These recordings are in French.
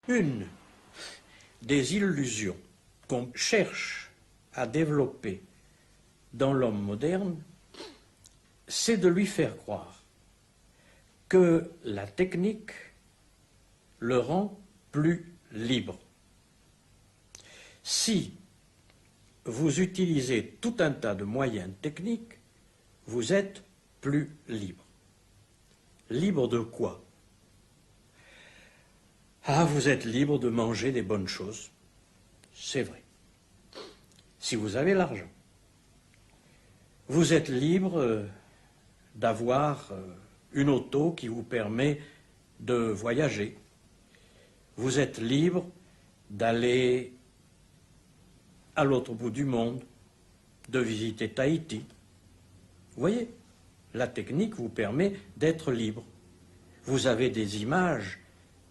Une des illusions qu'on cherche à développer dans l'homme moderne, c'est de lui faire croire que la technique le rend plus libre. Si vous utilisez tout un tas de moyens techniques, vous êtes plus libre. Libre de quoi? Ah, vous êtes libre de manger des bonnes choses, c'est vrai, si vous avez l'argent. Vous êtes libre d'avoir une auto qui vous permet de voyager. Vous êtes libre d'aller à l'autre bout du monde, de visiter Tahiti. Vous voyez, la technique vous permet d'être libre. Vous avez des images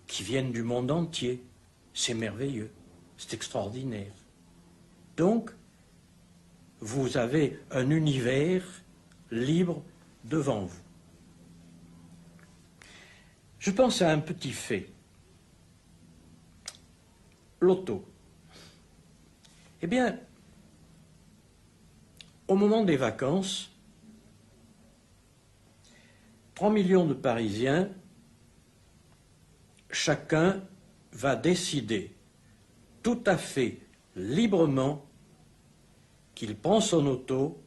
qui viennent du monde entier. C'est merveilleux, c'est extraordinaire. Donc, vous avez un univers libre devant vous. Je pense à un petit fait. L'auto. Eh bien, au moment des vacances, 3 millions de Parisiens, chacun va décider tout à fait librement qu'il prend son auto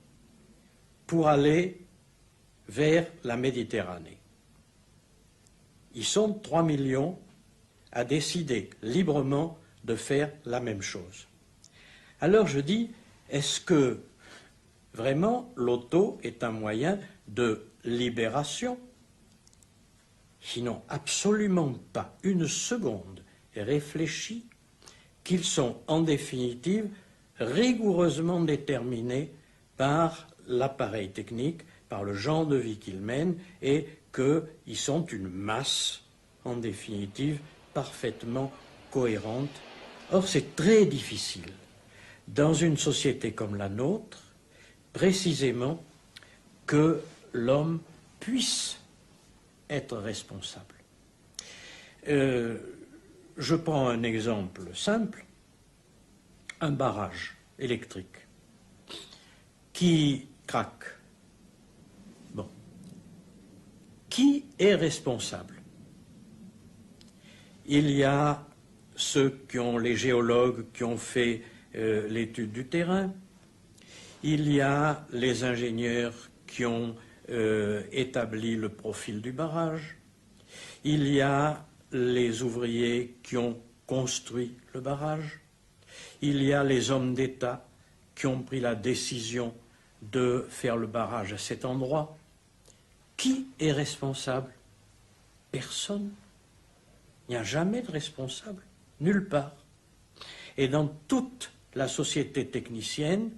pour aller vers la Méditerranée. Ils sont 3 millions à décider librement de faire la même chose. Alors je dis, est-ce que vraiment l'auto est un moyen de libération? Sinon, absolument pas une seconde réfléchie qu'ils sont en définitive rigoureusement déterminés par l'appareil technique, par le genre de vie qu'ils mènent, et qu'ils sont une masse, en définitive, parfaitement cohérente. Or, c'est très difficile, dans une société comme la nôtre, précisément, que l'homme puisse être responsable. Je prends un exemple simple, un barrage électrique qui craque. Bon. Qui est responsable? Il y a les géologues qui ont fait l'étude du terrain, il y a les ingénieurs qui ont établi le profil du barrage, il y a les ouvriers qui ont construit le barrage, il y a les hommes d'État qui ont pris la décision de faire le barrage à cet endroit. Qui est responsable? Personne. Il n'y a jamais de responsable, nulle part. Et dans toute la société technicienne,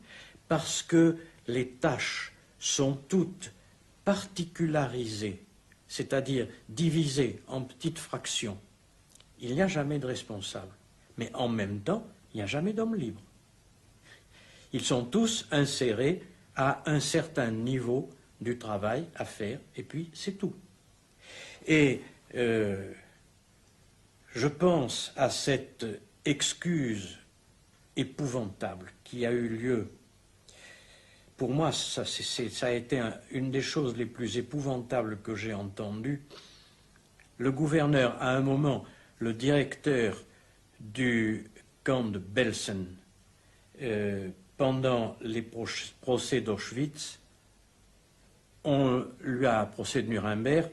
parce que les tâches sont toutes particularisées, c'est-à-dire divisées en petites fractions, il n'y a jamais de responsable. Mais en même temps, il n'y a jamais d'homme libre. Ils sont tous insérés à un certain niveau du travail à faire, et puis c'est tout. Et je pense à cette excuse épouvantable qui a eu lieu. Pour moi, ça a été une des choses les plus épouvantables que j'ai entendues. Le gouverneur, à un moment, le directeur du camp de Belsen, pendant les procès d'Auschwitz, procès de Nuremberg,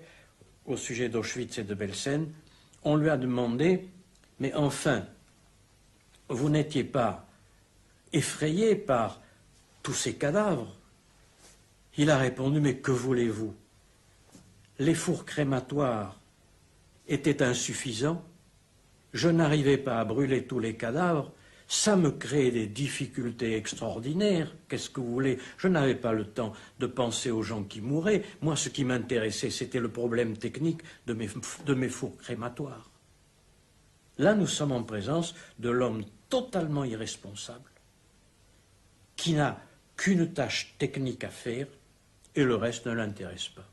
au sujet d'Auschwitz et de Belsen, on lui a demandé, mais enfin, vous n'étiez pas effrayé par tous ces cadavres? Il a répondu, mais que voulez-vous? Les fours crématoires étaient insuffisants, je n'arrivais pas à brûler tous les cadavres, ça me créait des difficultés extraordinaires. Qu'est-ce que vous voulez? Je n'avais pas le temps de penser aux gens qui mouraient. Moi, ce qui m'intéressait, c'était le problème technique de mes fours crématoires. Là, nous sommes en présence de l'homme totalement irresponsable, qui n'a qu'une tâche technique à faire, et le reste ne l'intéresse pas.